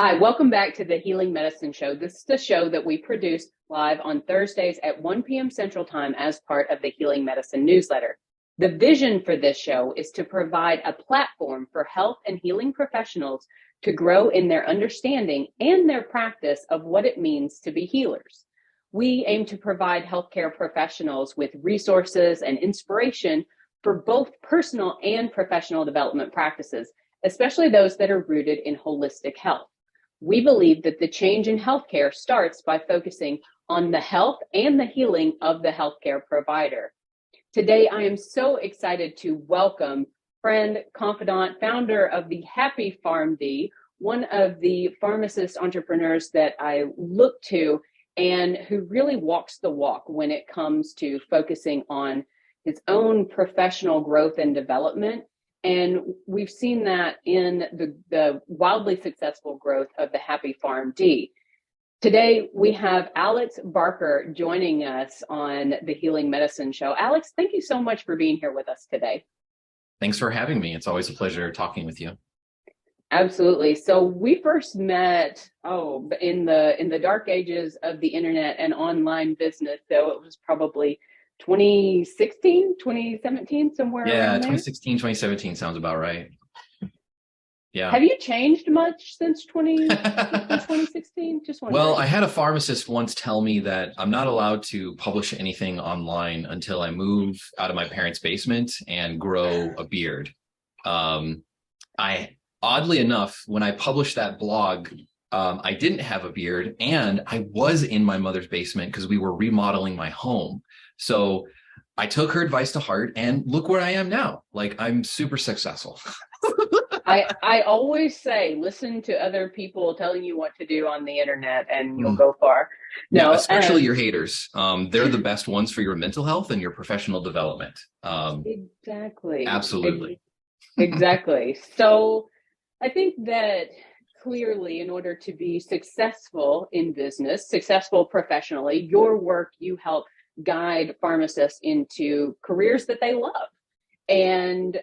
Hi, welcome back to the Healing Medicine Show. This is the show that we produce live on Thursdays at 1 p.m. Central Time as part of the Healing Medicine newsletter. The vision for this show is to provide a platform for health and healing professionals to grow in their understanding and their practice of what it means to be healers. We aim to provide healthcare professionals with resources and inspiration for both personal and professional development practices, especially those that are rooted in holistic health. We believe that the change in healthcare starts by focusing on the health and the healing of the healthcare provider. Today, I am so excited to welcome friend, confidant, founder of the Happy PharmD, one of the pharmacist entrepreneurs that I look to and who really walks the walk when it comes to focusing on his own professional growth and development. And we've seen that in the wildly successful growth of the Happy PharmD. Today, we have Alex Barker joining us on the Healing Medicine Show. Alex, thank you so much for being here with us today. Thanks for having me. It's always a pleasure talking with you. Absolutely. So we first met, in the dark ages of the internet and online business. So it was probably 2016, 2017, somewhere around there? 2016, 2017 sounds about right. Yeah. Have you changed much since 2016? Just wondering. Well, I had a pharmacist once tell me that I'm not allowed to publish anything online until I move out of my parents' basement and grow a beard. Oddly enough, when I published that blog, I didn't have a beard and I was in my mother's basement because we were remodeling my home. So I took her advice to heart and look where I am now. Like, I'm super successful. I always say, listen to other people telling you what to do on the internet and you'll go far. No, especially your haters. They're the best ones for your mental health and your professional development. Exactly. Absolutely. Exactly. So I think that clearly, in order to be successful in business, successful professionally, your work, you help guide pharmacists into careers that they love. And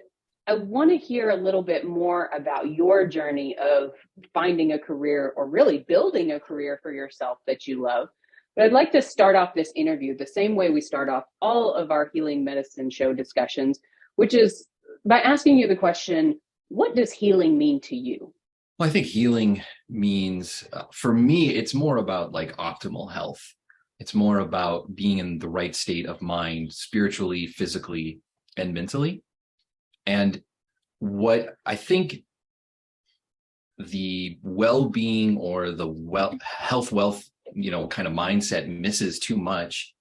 I want to hear a little bit more about your journey of finding a career or really building a career for yourself that you love. But I'd like to start off this interview the same way we start off all of our Healing Medicine Show discussions, which is by asking you the question, what does healing mean to you? Well, I think healing means, for me, it's more about like optimal health. It's more about being in the right state of mind, spiritually, physically, and mentally. And what I think the well-being or the health wealth, kind of mindset misses too much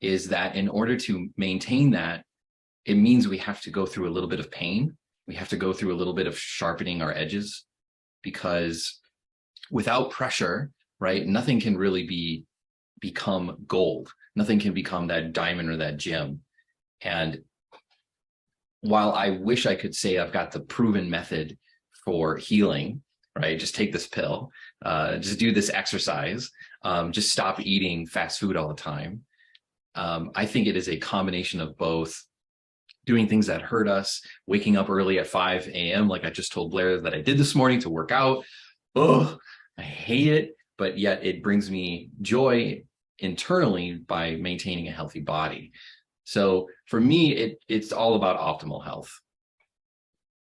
is that in order to maintain that, it means we have to go through a little bit of pain. We have to go through a little bit of sharpening our edges, because without pressure, right, nothing can really become gold. Nothing can become that diamond or that gem. And while I wish I could say I've got the proven method for healing, right? Just take this pill, just do this exercise, just stop eating fast food all the time. I think it is a combination of both doing things that hurt us, waking up early at 5 a.m. like I just told Blair that I did this morning to work out. Oh, I hate it, but yet it brings me joy internally by maintaining a healthy body. So for me, it's all about optimal health.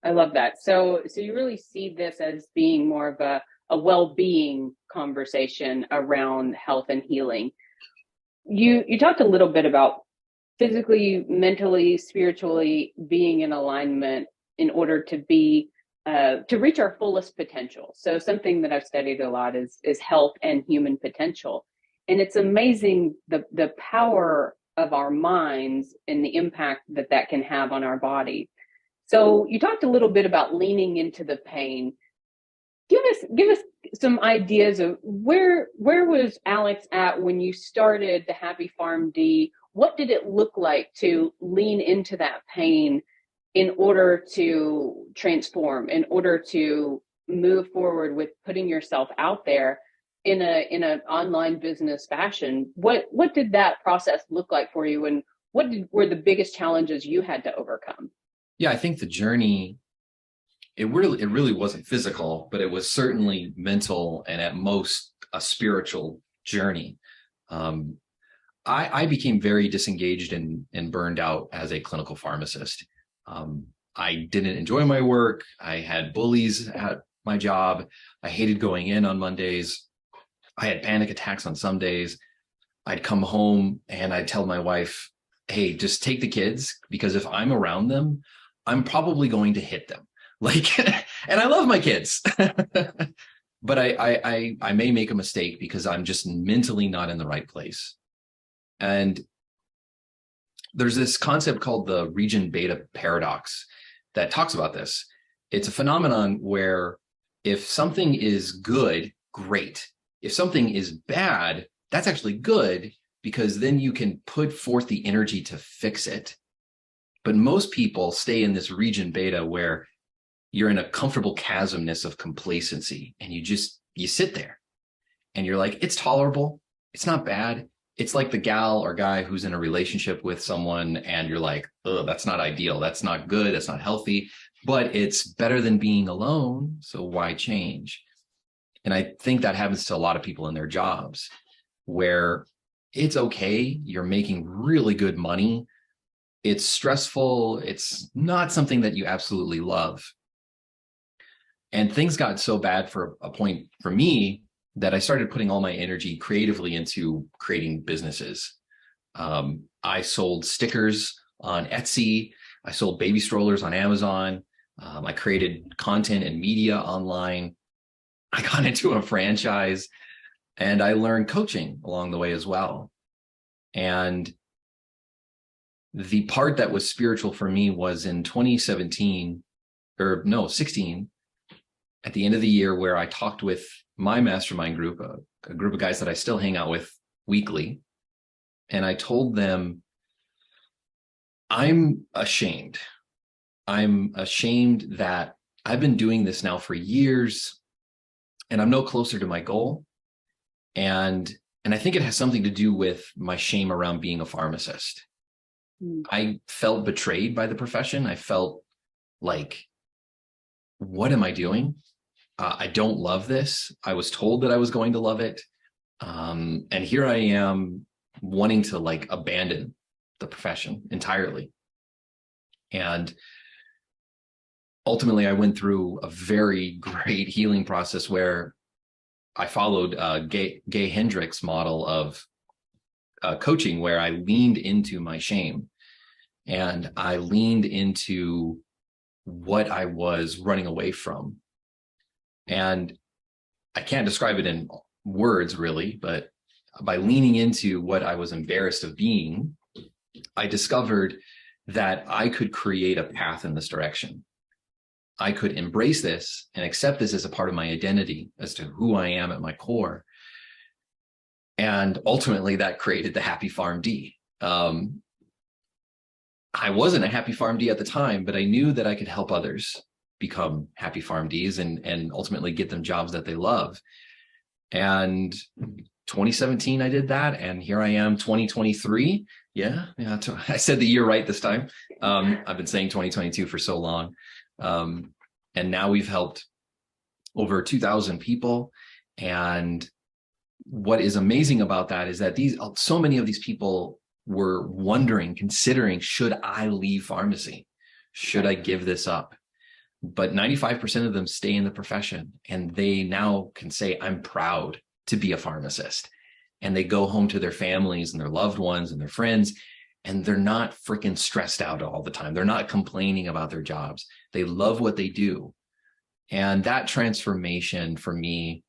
I love that. So you really see this as being more of a well-being conversation around health and healing. You talked a little bit about physically, mentally, spiritually being in alignment in order to reach our fullest potential. So something that I've studied a lot is health and human potential. And it's amazing the power of our minds and the impact that can have on our body. So you talked a little bit about leaning into the pain. Give us some ideas of where was Alex at when you started the Happy PharmD? What did it look like to lean into that pain in order to transform, in order to move forward with putting yourself out there in an online business fashion? What did that process look like for you, and what were the biggest challenges you had to overcome? Yeah, I think the journey it really wasn't physical, but it was certainly mental and at most a spiritual journey. Um, I became very disengaged and burned out as a clinical pharmacist. I didn't enjoy my work. I had bullies at my job. I hated going in on Mondays. I had panic attacks on some days. I'd come home and I'd tell my wife, hey, just take the kids, because if I'm around them, I'm probably going to hit them. Like, and I love my kids, but I may make a mistake because I'm just mentally not in the right place. And there's this concept called the region beta paradox that talks about this. It's a phenomenon where if something is good, great. If something is bad, that's actually good, because then you can put forth the energy to fix it. But most people stay in this region beta where you're in a comfortable chasmness of complacency, and you sit there and you're like, it's tolerable. It's not bad. It's like the gal or guy who's in a relationship with someone and you're like, oh, that's not ideal. That's not good. That's not healthy, but it's better than being alone. So why change? And I think that happens to a lot of people in their jobs, where it's okay. You're making really good money. It's stressful. It's not something that you absolutely love. And things got so bad for a point for me that I started putting all my energy creatively into creating businesses. I sold stickers on Etsy. I sold baby strollers on Amazon. I created content and media online. I got into a franchise, and I learned coaching along the way as well. And the part that was spiritual for me was in 2017, or no, 16, at the end of the year, where I talked with my mastermind group, a group of guys that I still hang out with weekly. And I told them, I'm ashamed. I'm ashamed that I've been doing this now for years and I'm no closer to my goal. And I think it has something to do with my shame around being a pharmacist. I felt betrayed by the profession. I felt like, what am I doing? I don't love this. I was told that I was going to love it. And here I am wanting to like abandon the profession entirely. And ultimately, I went through a very great healing process where I followed Gay Hendricks' model of coaching, where I leaned into my shame and I leaned into what I was running away from. And I can't describe it in words really, but by leaning into what I was embarrassed of being, I discovered that I could create a path in this direction. I could embrace this and accept this as a part of my identity, as to who I am at my core. And ultimately that created the Happy PharmD. I wasn't a Happy PharmD at the time, but I knew that I could help others become Happy PharmDs and ultimately get them jobs that they love. And 2017, I did that. And here I am, 2023. Yeah, I said the year right this time. I've been saying 2022 for so long. And now we've helped over 2,000 people. And what is amazing about that is that so many of these people were wondering, considering, should I leave pharmacy? Should I give this up? But 95% of them stay in the profession, and they now can say, I'm proud to be a pharmacist. And they go home to their families and their loved ones and their friends, and they're not freaking stressed out all the time. They're not complaining about their jobs. They love what they do. And that transformation for me,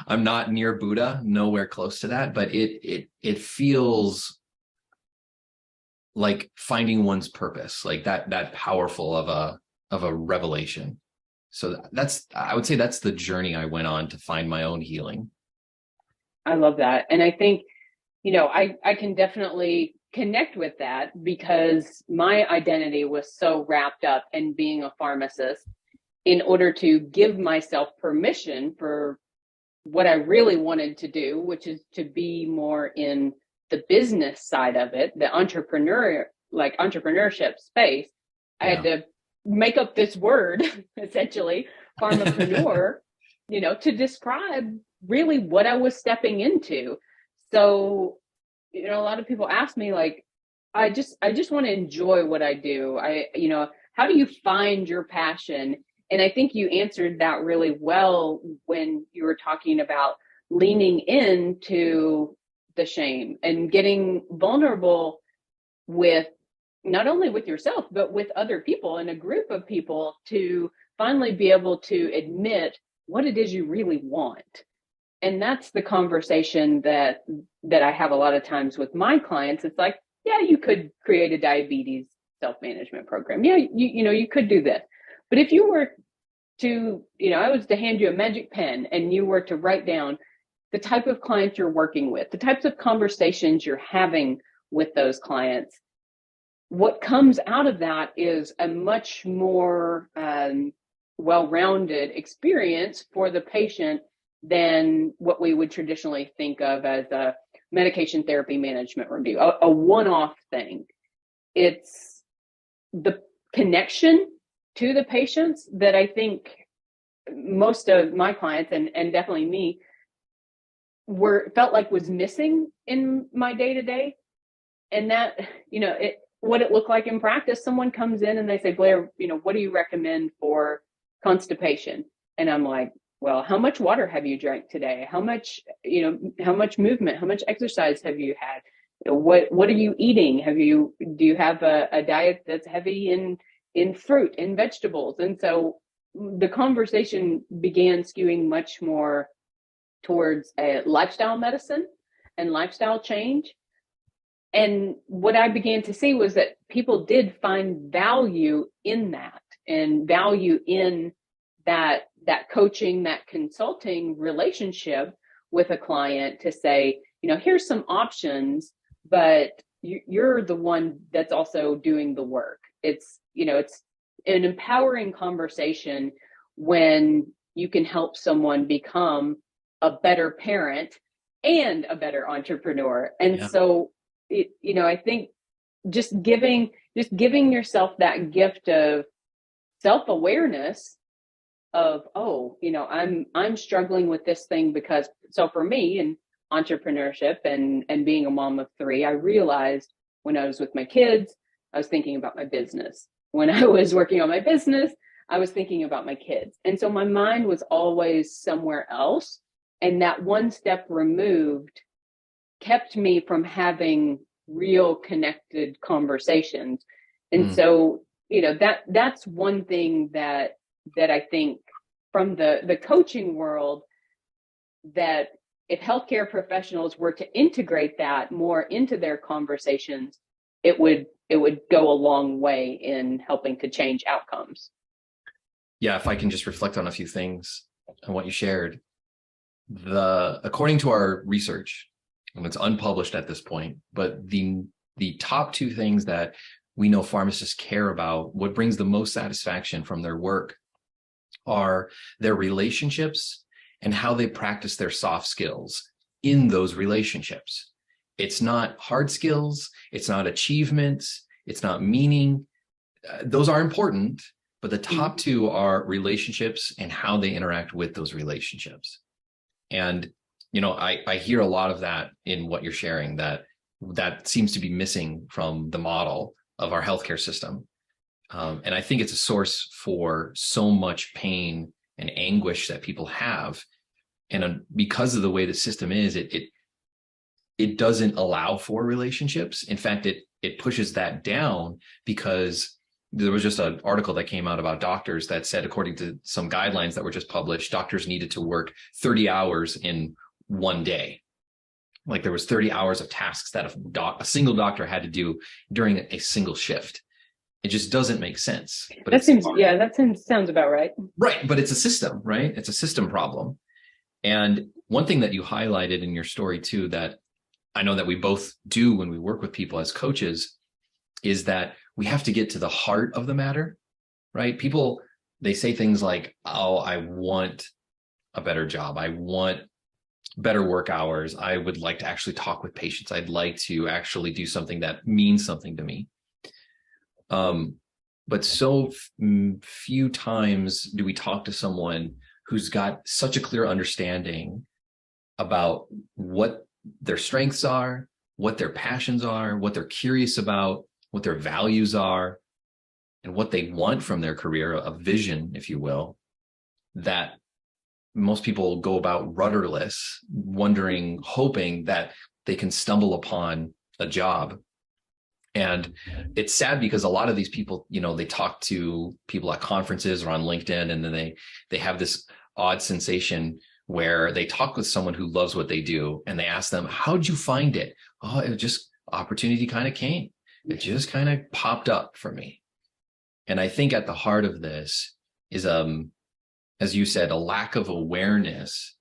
I'm not near Buddha, nowhere close to that, but it feels like finding one's purpose, like that powerful of a revelation. So I would say that's the journey I went on to find my own healing. I love that. And I think, I can definitely connect with that, because my identity was so wrapped up in being a pharmacist in order to give myself permission for what I really wanted to do, which is to be more in the business side of it, the entrepreneurship space. I had to make up this word, essentially, pharmapreneur, to describe really what I was stepping into. So, a lot of people ask me, like, I just want to enjoy what I do. How do you find your passion? And I think you answered that really well when you were talking about leaning into the shame and getting vulnerable with not only with yourself, but with other people and a group of people to finally be able to admit what it is you really want. And that's the conversation that I have a lot of times with my clients. It's like, yeah, you could create a diabetes self-management program. Yeah, you could do this. But if you were to, I was to hand you a magic pen and you were to write down the type of clients you're working with, the types of conversations you're having with those clients, what comes out of that is a much more well-rounded experience for the patient than what we would traditionally think of as a medication therapy management review, a one-off thing. It's the connection to the patients that I think most of my clients and definitely me felt like was missing in my day-to-day. And that, what it looked like in practice, someone comes in and they say, Blair, what do you recommend for constipation? And I'm like, well, how much water have you drank today? How much movement, how much exercise have you had? What are you eating? Do you have a diet that's heavy in fruit and vegetables? And so the conversation began skewing much more towards a lifestyle medicine and lifestyle change. And what I began to see was that people did find value in that and value in that coaching, that consulting relationship with a client to say, here's some options, but you're the one that's also doing the work. It's an empowering conversation when you can help someone become a better parent and a better entrepreneur. And so, I think just giving yourself that gift of self-awareness of, I'm struggling with this thing because, so for me in entrepreneurship and being a mom of 3, I realized when I was with my kids, I was thinking about my business. When I was working on my business, I was thinking about my kids. And so my mind was always somewhere else. And that one step removed kept me from having real connected conversations. And so, that's one thing that I think from the coaching world, that if healthcare professionals were to integrate that more into their conversations, it would go a long way in helping to change outcomes. Yeah, if I can just reflect on a few things on what you shared. According to our research, and it's unpublished at this point, but the top 2 things that we know pharmacists care about, what brings the most satisfaction from their work, are their relationships and how they practice their soft skills in those relationships. It's not hard skills, it's not achievements, it's not meaning. Those are important, but the top 2 are relationships and how they interact with those relationships. And I hear a lot of that in what you're sharing, that seems to be missing from the model of our healthcare system. And I think it's a source for so much pain and anguish that people have. And because of the way the system is, it doesn't allow for relationships. In fact, it pushes that down, because there was just an article that came out about doctors that said, according to some guidelines that were just published, doctors needed to work 30 hours in one day. Like there was 30 hours of tasks that a single doctor had to do during a single shift. It just doesn't make sense. But that sounds about right. Right. But it's a system, right? It's a system problem. And one thing that you highlighted in your story too, that I know that we both do when we work with people as coaches, is that we have to get to the heart of the matter, right? People, they say things like, oh, I want a better job. I want better work hours. I would like to actually talk with patients. I'd like to actually do something that means something to me. but so few times do we talk to someone who's got such a clear understanding about what their strengths are, what their passions are, what they're curious about, what their values are, and what they want from their career, a vision, if you will, that most people go about rudderless, wondering, hoping that they can stumble upon a job. And it's sad because a lot of these people, they talk to people at conferences or on LinkedIn, and then they have this odd sensation where they talk with someone who loves what they do, and they ask them, how'd you find it? Oh, it just, opportunity kind of came. It just kind of popped up for me. And I think at the heart of this is, as you said, a lack of awareness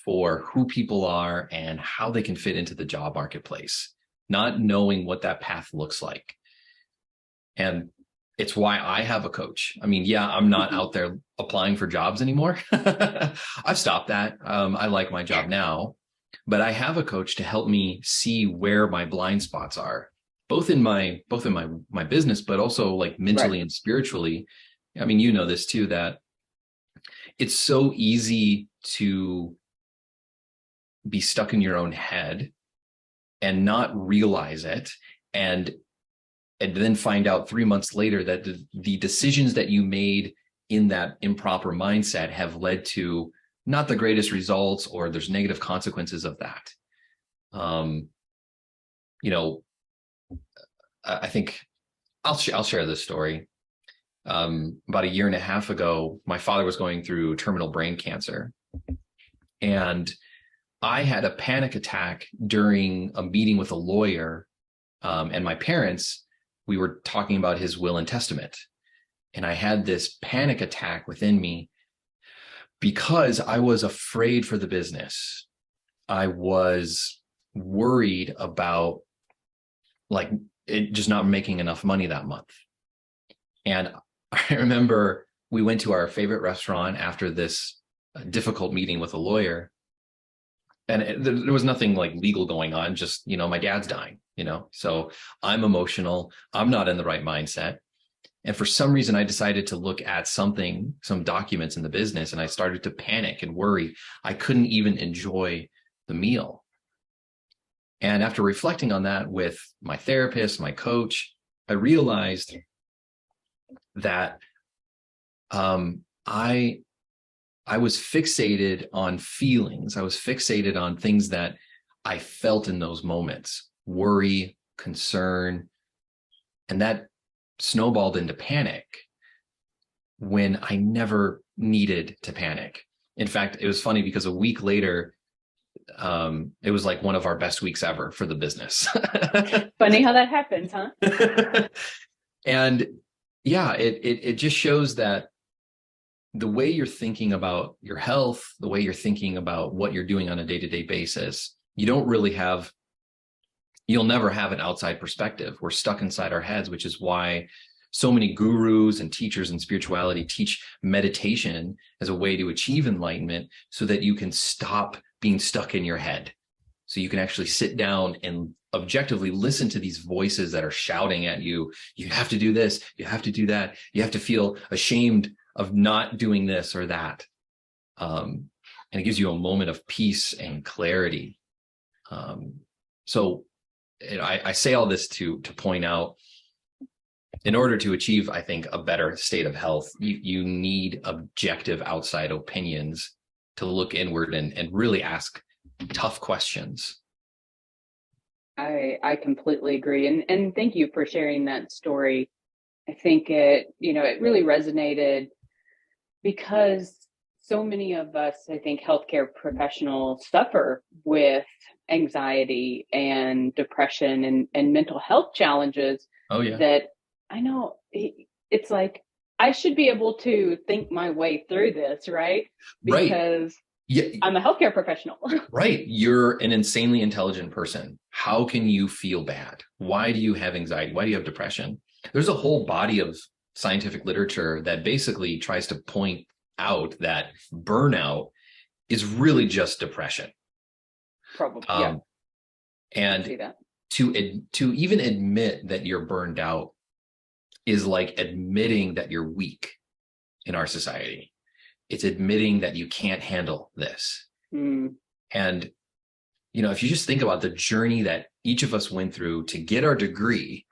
for who people are and how they can fit into the job marketplace, not knowing what that path looks like. And it's why I have a coach. I mean, yeah, I'm not out there applying for jobs anymore. I've stopped that. I like my job now, but I have a coach to help me see where my blind spots are, both in my business, but also like mentally and spiritually. I mean, you know this too, that it's so easy to be stuck in your own head and not realize it, and then find out 3 months later that the decisions that you made in that improper mindset have led to not the greatest results, or there's negative consequences of that. I think I'll share this story. About a year and a half ago, my father was going through terminal brain cancer, and I had a panic attack during a meeting with a lawyer, and my parents. We were talking about his will and testament, and I had this panic attack within me because I was afraid for the business. I was worried about like it just not making enough money that month. And I remember we went to our favorite restaurant after this difficult meeting with a lawyer, and there was nothing like legal going on, just, my dad's dying, so I'm emotional. I'm not in the right mindset. And for some reason, I decided to look at some documents in the business, and I started to panic and worry. I couldn't even enjoy the meal. And after reflecting on that with my therapist, my coach, I realized that I was fixated on feelings. I was fixated on things that I felt in those moments, worry, concern, and that snowballed into panic when I never needed to panic. In fact, it was funny because a week later, it was like one of our best weeks ever for the business. Funny how that happens, huh? And yeah, it just shows that the way you're thinking about your health, the way you're thinking about what you're doing on a day-to-day basis, you'll never have an outside perspective. We're stuck inside our heads, which is why so many gurus and teachers in spirituality teach meditation as a way to achieve enlightenment, so that you can stop being stuck in your head. So you can actually sit down and objectively listen to these voices that are shouting at you. You have to do this. You have to do that. You have to feel ashamed of not doing this or that. And it gives you a moment of peace and clarity. So I say all this to point out, in order to achieve, I think, a better state of health, you need objective outside opinions to look inward and really ask tough questions. I completely agree. And thank you for sharing that story. I think it really resonated because so many of us, I think, healthcare professionals suffer with anxiety and depression and mental health challenges. Oh, yeah. That I know it's like, I should be able to think my way through this, right? Because I'm a healthcare professional. Right. You're an insanely intelligent person. How can you feel bad? Why do you have anxiety? Why do you have depression? There's a whole body of scientific literature that basically tries to point out that burnout is really just depression. Probably, yeah. And to even admit that you're burned out, is like admitting that you're weak in our society. It's admitting that you can't handle this. And, if you just think about the journey that each of us went through to get our degree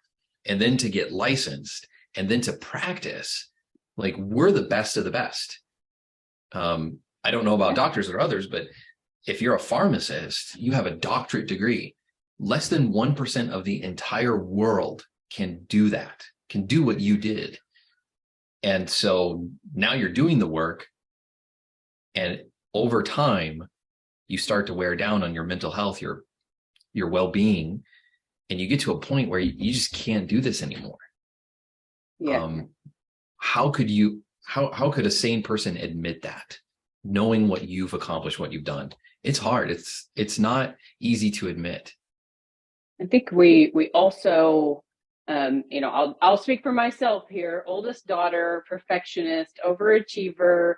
and then to get licensed and then to practice, like, we're the best of the best. I don't know about doctors or others, but if you're a pharmacist, you have a doctorate degree. Less than 1% of the entire world can do that, can do what you did. And so now you're doing the work, and over time, you start to wear down on your mental health, your well-being, and you get to a point where you just can't do this anymore. Yeah. How could a sane person admit that, knowing what you've accomplished, what you've done? It's hard. It's not easy to admit. I think we also, I'll speak for myself here. Oldest daughter, perfectionist, overachiever,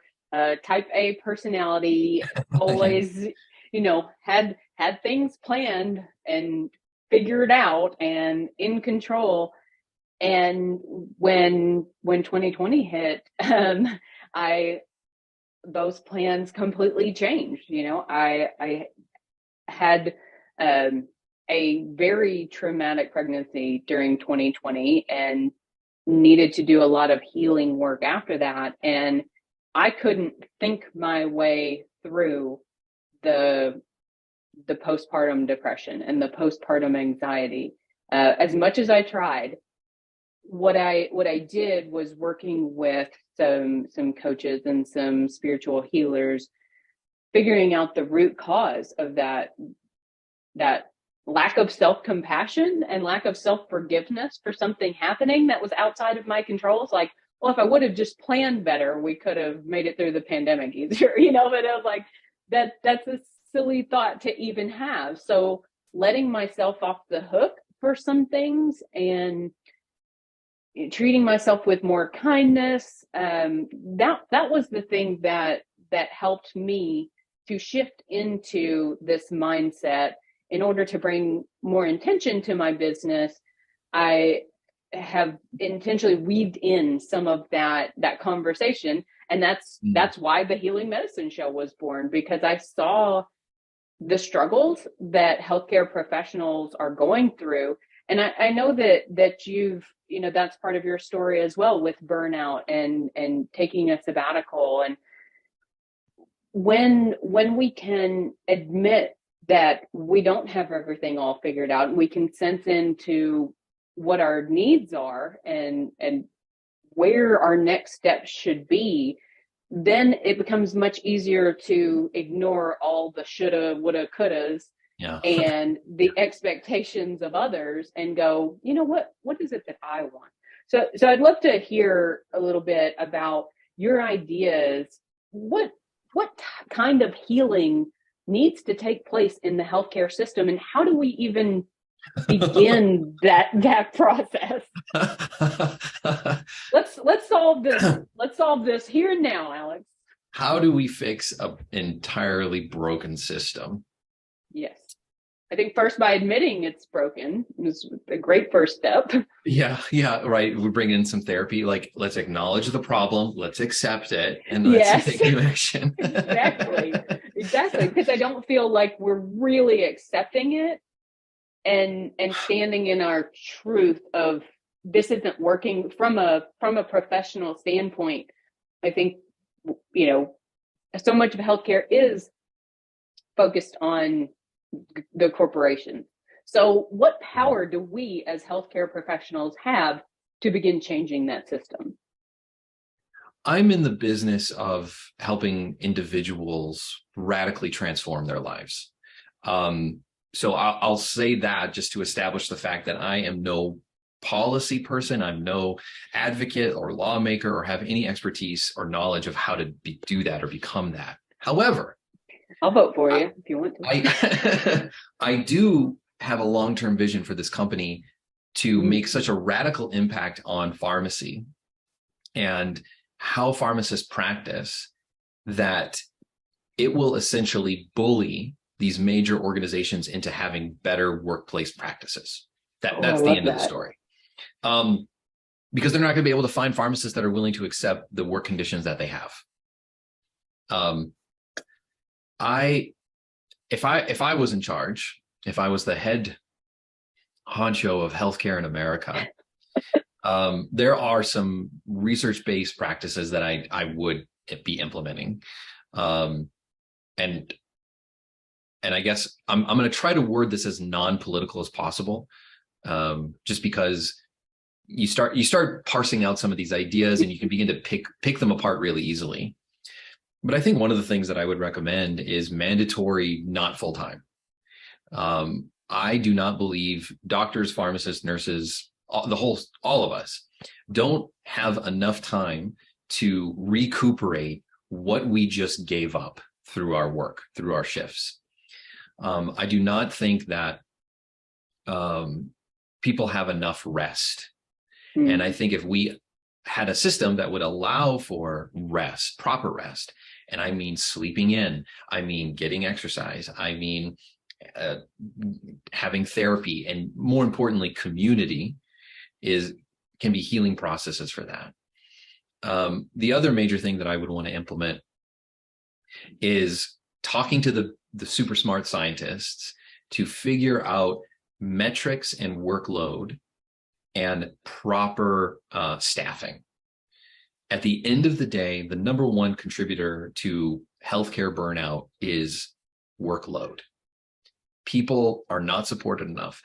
type A personality, always, had things planned and figured out and in control. And when 2020 hit, those plans completely changed. I had a very traumatic pregnancy during 2020 and needed to do a lot of healing work after that. And I couldn't think my way through the postpartum depression and the postpartum anxiety. As much as I tried, what I did was working with some coaches and some spiritual healers, figuring out the root cause of that lack of self-compassion and lack of self-forgiveness for something happening that was outside of my control. It's like, well, if I would have just planned better, we could have made it through the pandemic easier, but I was like, that's a silly thought to even have. So letting myself off the hook for some things and treating myself with more kindness, that was the thing that helped me to shift into this mindset. In order to bring more intention to my business, I have intentionally weaved in some of that conversation. And that's why the Healing Medicine Show was born, because I saw the struggles that healthcare professionals are going through. And I know that you've, that's part of your story as well, with burnout and taking a sabbatical. And when we can admit that we don't have everything all figured out, and we can sense into what our needs are and where our next steps should be, then it becomes much easier to ignore all the shoulda, woulda, couldas, and the expectations of others, and go, what is it that I want? So I'd love to hear a little bit about your ideas. What kind of healing needs to take place in the healthcare system, and how do we even begin that process? Let's solve this. Let's solve this here and now, Alex. How do we fix an entirely broken system? Yes. I think first by admitting it's broken is a great first step. Yeah, right. We bring in some therapy, like, let's acknowledge the problem, let's accept it, and let's take new action. Exactly. Because I don't feel like we're really accepting it and standing in our truth of this isn't working from a professional standpoint. I think, so much of healthcare is focused on the corporation. So what power do we as healthcare professionals have to begin changing that system? I'm in the business of helping individuals radically transform their lives. So I'll say that just to establish the fact that I am no policy person. I'm no advocate or lawmaker or have any expertise or knowledge of how to do that or become that. However, I'll vote for you if you want to. I do have a long-term vision for this company to make such a radical impact on pharmacy and how pharmacists practice that it will essentially bully these major organizations into having better workplace practices. That's the end of the story. because they're not going to be able to find pharmacists that are willing to accept the work conditions that they have. If I was in charge, if I was the head honcho of healthcare in America, there are some research-based practices that I would be implementing. And I guess I'm going to try to word this as non-political as possible, just because you start parsing out some of these ideas and you can begin to pick them apart really easily. But I think one of the things that I would recommend is mandatory, not full-time. I do not believe doctors, pharmacists, nurses, all of us don't have enough time to recuperate what we just gave up through our work, through our shifts. I do not think that people have enough rest. And I think if we had a system that would allow for rest, proper rest, and I mean sleeping in, I mean getting exercise, I mean having therapy, and more importantly, community can be healing processes for that. The other major thing that I would want to implement is talking to the super smart scientists to figure out metrics and workload and proper staffing. At the end of the day, the number one contributor to healthcare burnout is workload. People are not supported enough.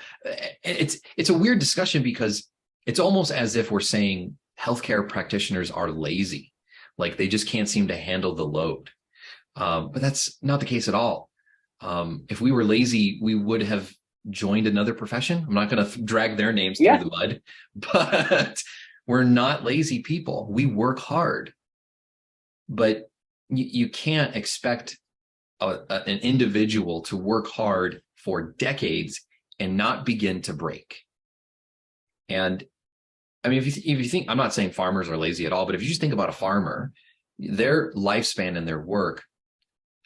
It's a weird discussion because it's almost as if we're saying healthcare practitioners are lazy, like they just can't seem to handle the load. But that's not the case at all. If we were lazy, we would have joined another profession. I'm not going to drag their names through the mud, but we're not lazy people. We work hard, but you can't expect an individual to work hard for decades and not begin to break. And I mean, if you think, I'm not saying farmers are lazy at all, but if you just think about a farmer, their lifespan and their work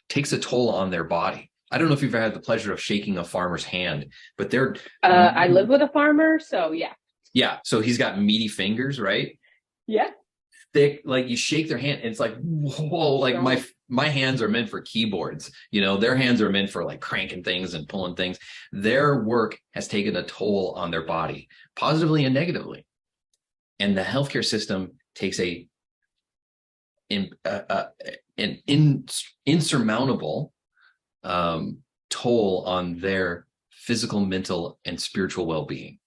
takes a toll on their body. I don't know if you've ever had the pleasure of shaking a farmer's hand, but they're I live with a farmer, so yeah. Yeah, so he's got meaty fingers, right? Yeah. Thick, like you shake their hand and it's like, whoa, like my hands are meant for keyboards. Their hands are meant for like cranking things and pulling things. Their work has taken a toll on their body, positively and negatively. And the healthcare system takes an insurmountable toll on their physical, mental, and spiritual well-being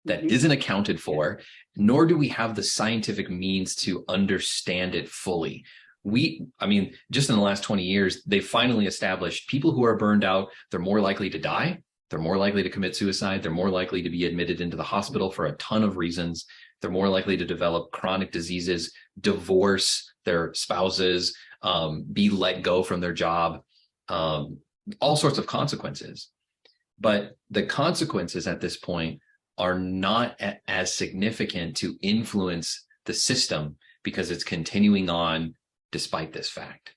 that isn't accounted for, nor do we have the scientific means to understand it fully. Just in the last 20 years, they finally established people who are burned out, they're more likely to die, they're more likely to commit suicide, they're more likely to be admitted into the hospital for a ton of reasons, they're more likely to develop chronic diseases, divorce their spouses, be let go from their job, all sorts of consequences. But the consequences at this point are not as significant to influence the system because it's continuing on despite this fact.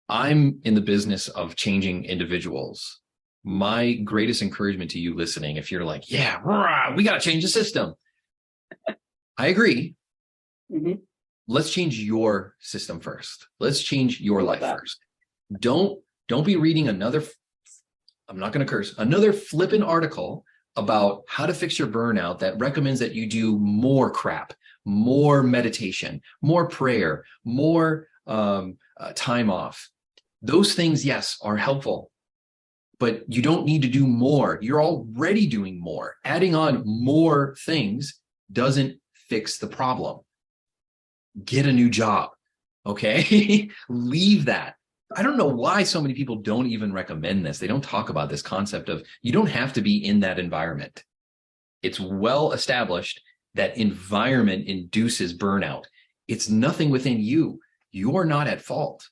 I'm in the business of changing individuals. My greatest encouragement to you listening, if you're like, yeah, rah, we got to change the system. I agree. Let's change your system first. Let's change your life first. Don't be reading another, I'm not going to curse, another flippant article about how to fix your burnout that recommends that you do more crap, more meditation, more prayer, more time off. Those things, yes, are helpful, but you don't need to do more. You're already doing more. Adding on more things doesn't fix the problem. Get a new job, okay? Leave that. I don't know why so many people don't even recommend this. They don't talk about this concept of you don't have to be in that environment. It's well established that environment induces burnout. It's nothing within you. You're not at fault,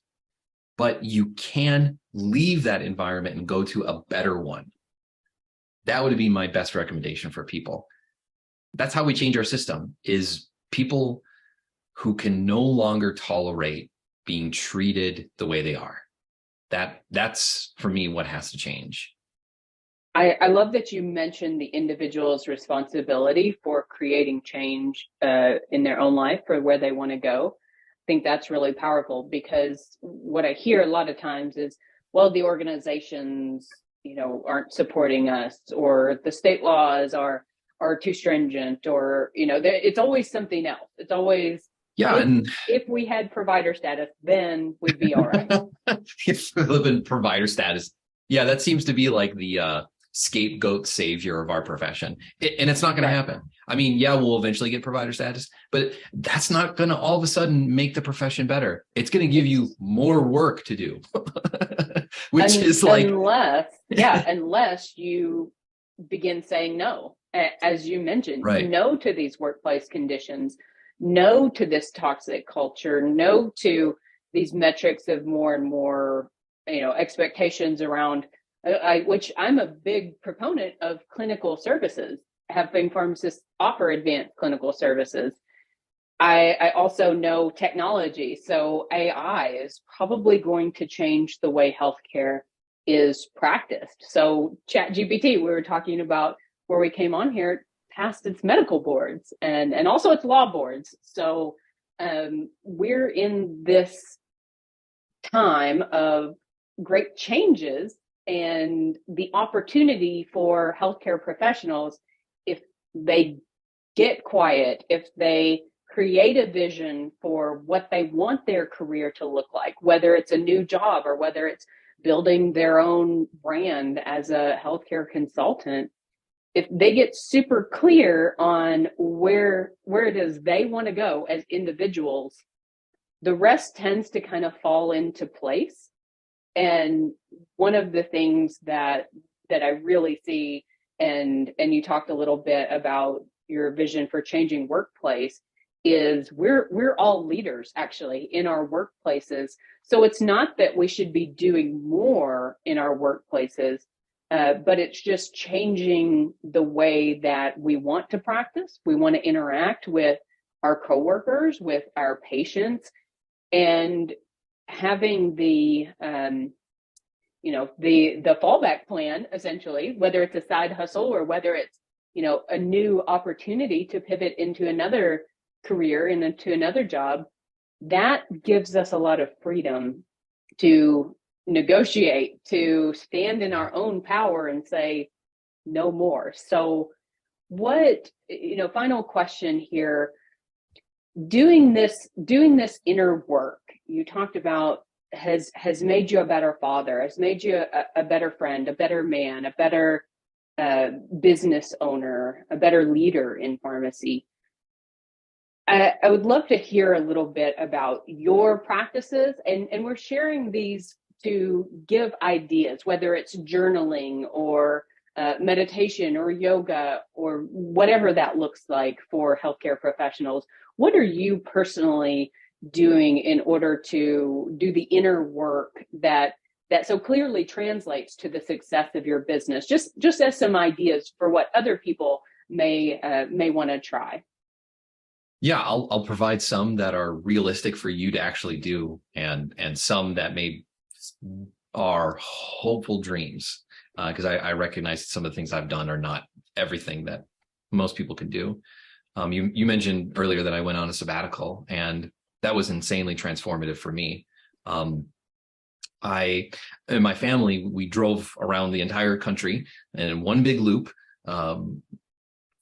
but you can leave that environment and go to a better one. That would be my best recommendation for people. That's how we change our system, is people who can no longer tolerate being treated the way they are. That's for me what has to change. I love that you mentioned the individual's responsibility for creating change in their own life for where they want to go. I think that's really powerful, because what I hear a lot of times is, well, the organizations, aren't supporting us, or the state laws are too stringent, or it's always something else. It's always, Yeah, and if we had provider status, then we'd be all right. if we live in provider status, yeah, that seems to be like the scapegoat savior of our profession. And it's not going Right. to happen. I mean, yeah, we'll eventually get provider status, but that's not going to all of a sudden make the profession better. It's going to give you more work to do, which is like, unless you begin saying no, as you mentioned, right. no to these workplace conditions, no to this toxic culture, no to these metrics of more and more, expectations around, which I'm a big proponent of clinical services. Having pharmacists offer advanced clinical services. I also know technology. So AI is probably going to change the way healthcare is practiced. So ChatGPT, we were talking about where we came on here, passed its medical boards and also its law boards. So we're in this time of great changes, and the opportunity for healthcare professionals, if they get quiet, if they create a vision for what they want their career to look like, whether it's a new job or whether it's building their own brand as a healthcare consultant, if they get super clear on where it is they want to go as individuals, the rest tends to kind of fall into place. And one of the things that I really see, and you talked a little bit about your vision for changing workplace, is we're all leaders actually in our workplaces. So it's not that we should be doing more in our workplaces, but it's just changing the way that we want to practice. We want to interact with our coworkers, with our patients, and having the the fallback plan, essentially, whether it's a side hustle or whether it's a new opportunity to pivot into another career and into another job, that gives us a lot of freedom to negotiate, to stand in our own power and say no more. So what, final question here, doing this inner work you talked about has made you a better father, has made you a better friend, a better man, a better business owner, a better leader in pharmacy. I would love to hear a little bit about your practices, and we're sharing these to give ideas, whether it's journaling or meditation or yoga or whatever that looks like for healthcare professionals. What are you personally doing in order to do the inner work that so clearly translates to the success of your business? Just as some ideas for what other people may want to try. Yeah, I'll provide some that are realistic for you to actually do, and some that are hopeful dreams, because I recognize some of the things I've done are not everything that most people can do. You mentioned earlier that I went on a sabbatical, and that was insanely transformative for me. I and my family, we drove around the entire country in one big loop.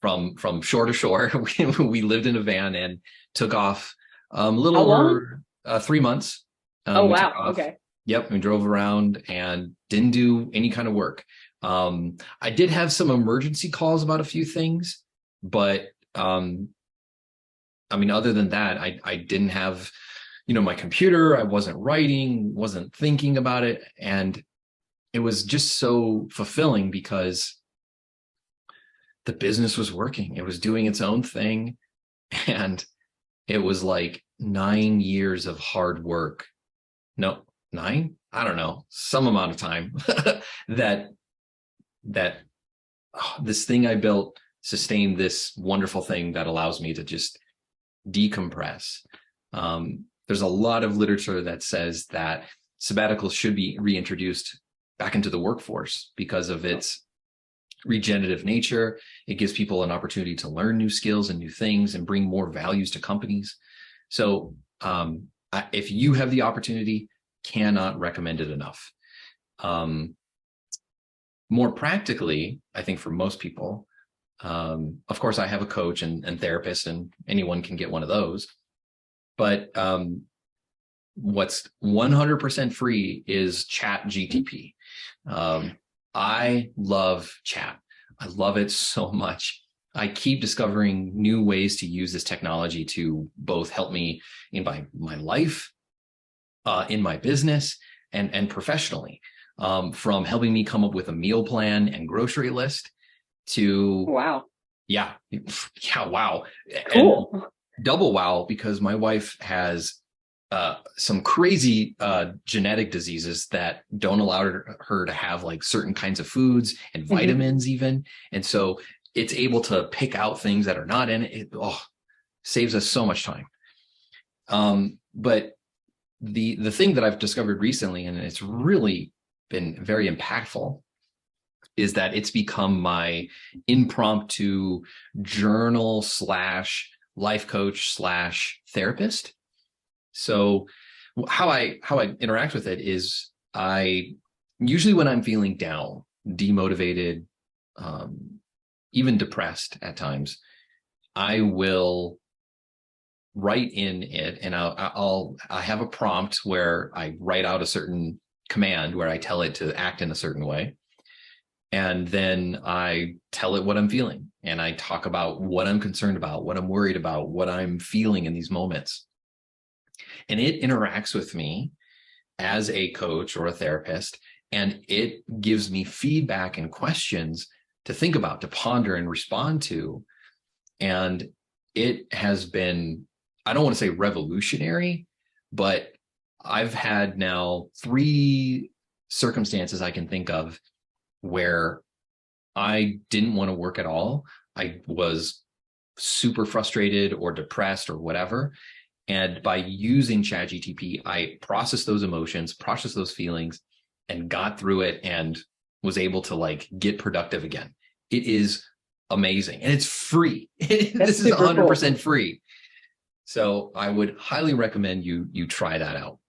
From shore to shore. We lived in a van and took off a little over 3 months. Oh, wow. Okay. Yep. We drove around and didn't do any kind of work. I did have some emergency calls about a few things, but other than that, I didn't have, my computer. I wasn't writing, wasn't thinking about it. And it was just so fulfilling because the business was working. It was doing its own thing. And it was like 9 years of hard work. No, 9? I don't know, some amount of time that this thing I built sustained this wonderful thing that allows me to just decompress. There's a lot of literature that says that sabbaticals should be reintroduced back into the workforce because of its regenerative nature. It gives people an opportunity to learn new skills and new things and bring more values to companies. So if you have the opportunity, cannot recommend it enough. More practically, I think for most people, of course, I have a coach and therapist, and anyone can get one of those. But what's 100% free is Chat GTP. I love chat. I love it so much. I keep discovering new ways to use this technology to both help me in my life, in my business, and professionally, from helping me come up with a meal plan and grocery list to wow. Yeah, wow. Cool. And double wow, because my wife has some crazy genetic diseases that don't allow her to have like certain kinds of foods and vitamins even. And so it's able to pick out things that are not in it. Saves us so much time. But the thing that I've discovered recently, and it's really been very impactful, is that it's become my impromptu journal / life coach / therapist. So how I interact with it is, I usually, when I'm feeling down, demotivated, even depressed at times, I will write in it, and I have a prompt where I write out a certain command where I tell it to act in a certain way. And then I tell it what I'm feeling, and I talk about what I'm concerned about, what I'm worried about, what I'm feeling in these moments. And it interacts with me as a coach or a therapist, and it gives me feedback and questions to think about, to ponder and respond to. And it has been, I don't want to say revolutionary, but I've had now 3 circumstances I can think of where I didn't want to work at all. I was super frustrated or depressed or whatever. And by using ChatGTP, I processed those emotions, processed those feelings, and got through it and was able to like get productive again. It is amazing. And it's free. This is 100% cool. Free. So I would highly recommend you try that out.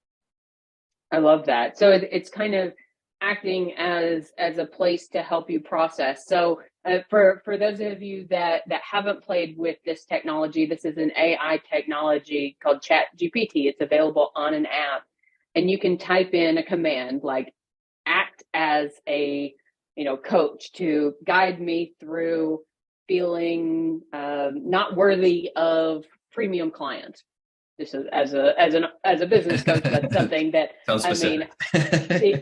I love that. So it's kind of acting as a place to help you process. So for those of you that haven't played with this technology, this is an AI technology called ChatGPT. It's available on an app, and you can type in a command like act as a coach to guide me through feeling not worthy of premium clients. This is as a business coach, that's something that sounds specific.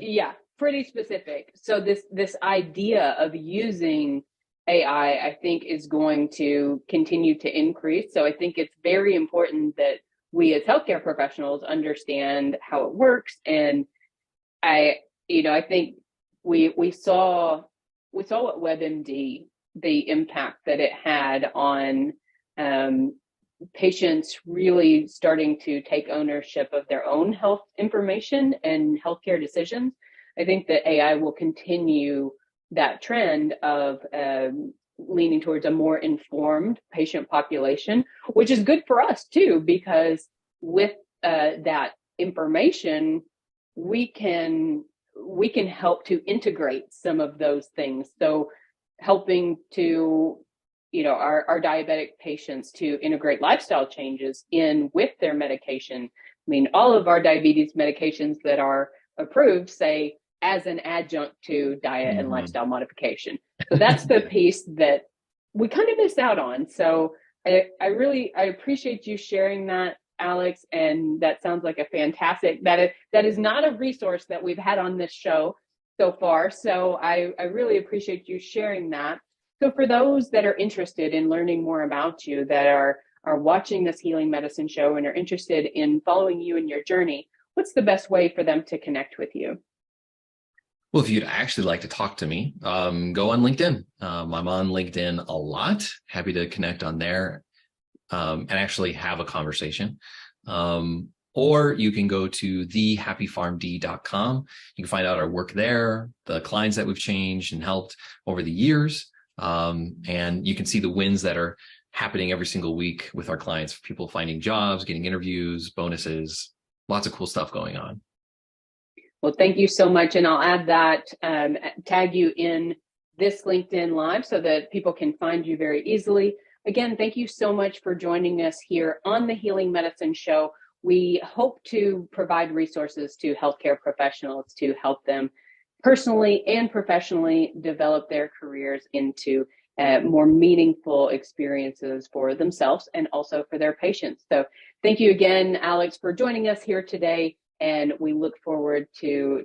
Yeah, pretty specific. So this idea of using AI, I think, is going to continue to increase. So I think it's very important that we as healthcare professionals understand how it works. And I think we saw with WebMD, the impact that it had on patients really starting to take ownership of their own health information and healthcare decisions. I think that AI will continue that trend of leaning towards a more informed patient population, which is good for us too, because with that information, we can help to integrate some of those things. So helping to our diabetic patients to integrate lifestyle changes in with their medication. I mean, all of our diabetes medications that are approved say as an adjunct to diet and lifestyle modification. So that's the piece that we kind of missed out on. So I appreciate you sharing that, Alex. And that sounds like a fantastic, that is not a resource that we've had on this show so far. So I really appreciate you sharing that. So for those that are interested in learning more about you, that are watching this Healing Medicine show and are interested in following you in your journey, what's the best way for them to connect with you? Well, if you'd actually like to talk to me, go on LinkedIn. I'm on LinkedIn a lot. Happy to connect on there and actually have a conversation. Or you can go to thehappypharmd.com. You can find out our work there, the clients that we've changed and helped over the years. And you can see the wins that are happening every single week with our clients, people finding jobs, getting interviews, bonuses, lots of cool stuff going on. Well, thank you so much. And I'll add that, tag you in this LinkedIn Live so that people can find you very easily. Again, thank you so much for joining us here on the Healing Medicine Show. We hope to provide resources to healthcare professionals to help them personally and professionally develop their careers into more meaningful experiences for themselves and also for their patients. So thank you again, Alex, for joining us here today. And we look forward to